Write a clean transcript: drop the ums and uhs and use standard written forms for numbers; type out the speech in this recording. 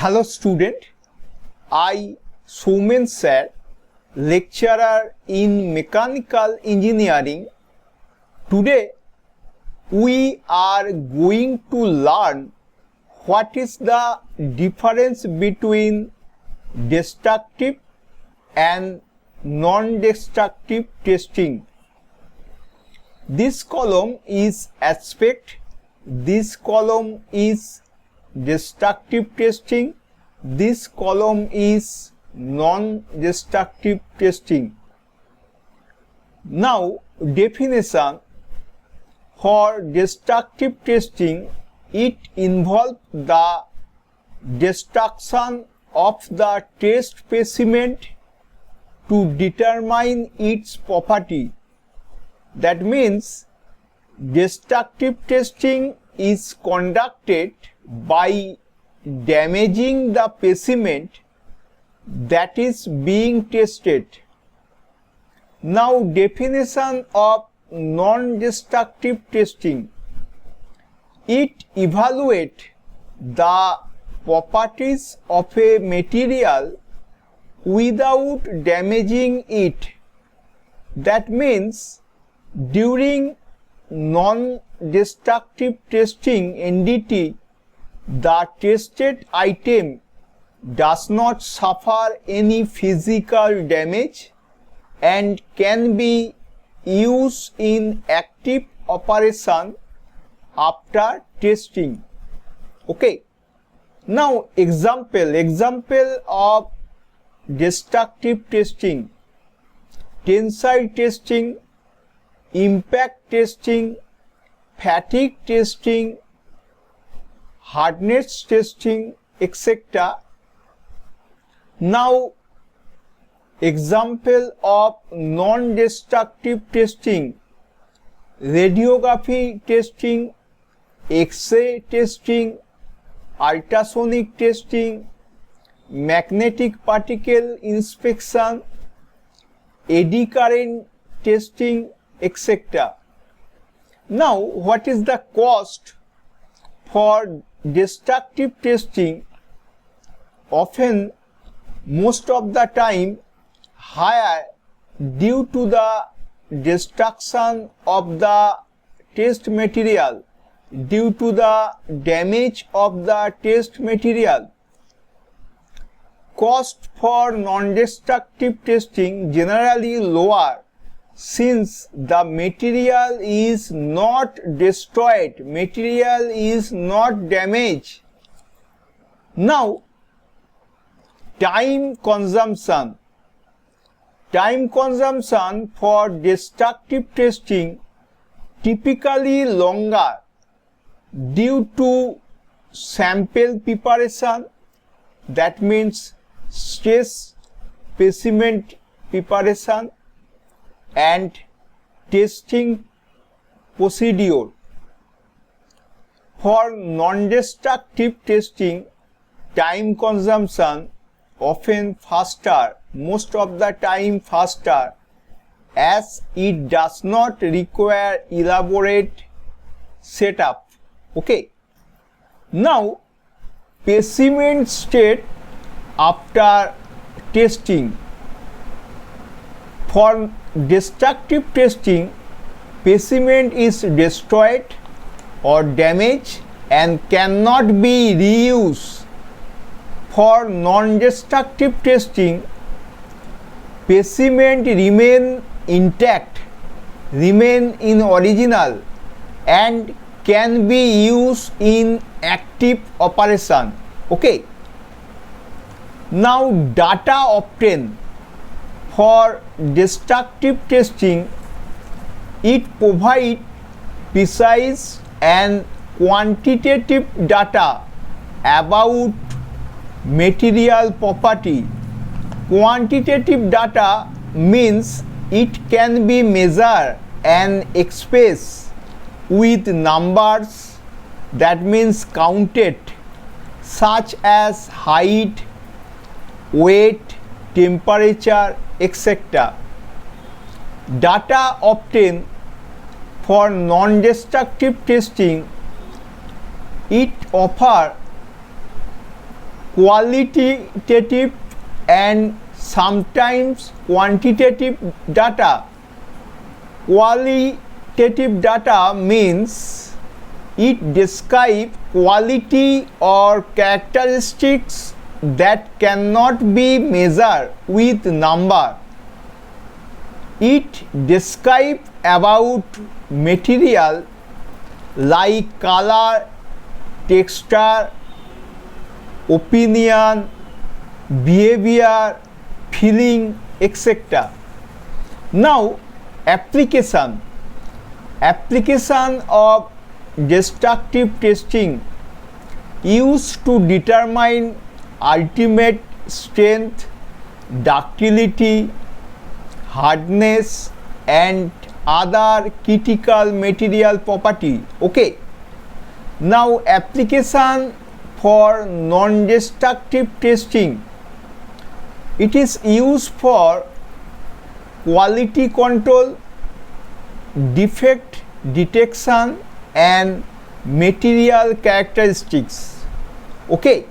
Hello student, I Soumen sir, lecturer in mechanical engineering. Today we are going to learn what is the difference between destructive and non-destructive testing. This column is aspect, this column is destructive testing, this column is non-destructive testing. Now definition: for destructive testing, it involves the destruction of the test specimen to determine its property. That means destructive testing is conducted by damaging the specimen that is being tested. Now definition of non-destructive testing: it evaluates the properties of a material without damaging it. That means during non-destructive testing NDT, the tested item does not suffer any physical damage and can be used in active operation after testing. Okay. Now example of destructive testing: tensile testing, impact testing, fatigue testing, hardness testing, etc. Now example of non-destructive testing: radiography testing, X-ray testing, ultrasonic testing, magnetic particle inspection, eddy current testing, etc. Now what is the cost for destructive testing? Often, most of the time, higher due to the destruction of the test material, due to the damage of the test material. Cost for non-destructive testing generally lower since the material is not destroyed, material is not damaged. Now, time consumption. Time consumption for destructive testing typically longer due to sample preparation, that means stress specimen preparation, and testing procedure. For non-destructive testing, time consumption often faster, most of the time faster, as it does not require elaborate setup. Okay. Now specimen state after testing. For destructive testing, specimen is destroyed or damaged and cannot be reused. For non-destructive testing, specimen remain intact, remain in original, and can be used in active operation. Okay. Now data obtained. For destructive testing, it provides precise and quantitative data about material property. Quantitative data means it can be measured and expressed with numbers, that means counted, such as height, weight, temperature, etc. Data obtained for non-destructive testing, it offers qualitative and sometimes quantitative data. Qualitative data means it describes quality or characteristics that cannot be measured with number. It describes about material like color, texture, opinion, behavior, feeling, etc. Now, application of destructive testing used to determine ultimate strength, ductility, hardness and other critical material property. Okay. Now, application for non-destructive testing, it is used for quality control, defect detection and material characteristics. Okay.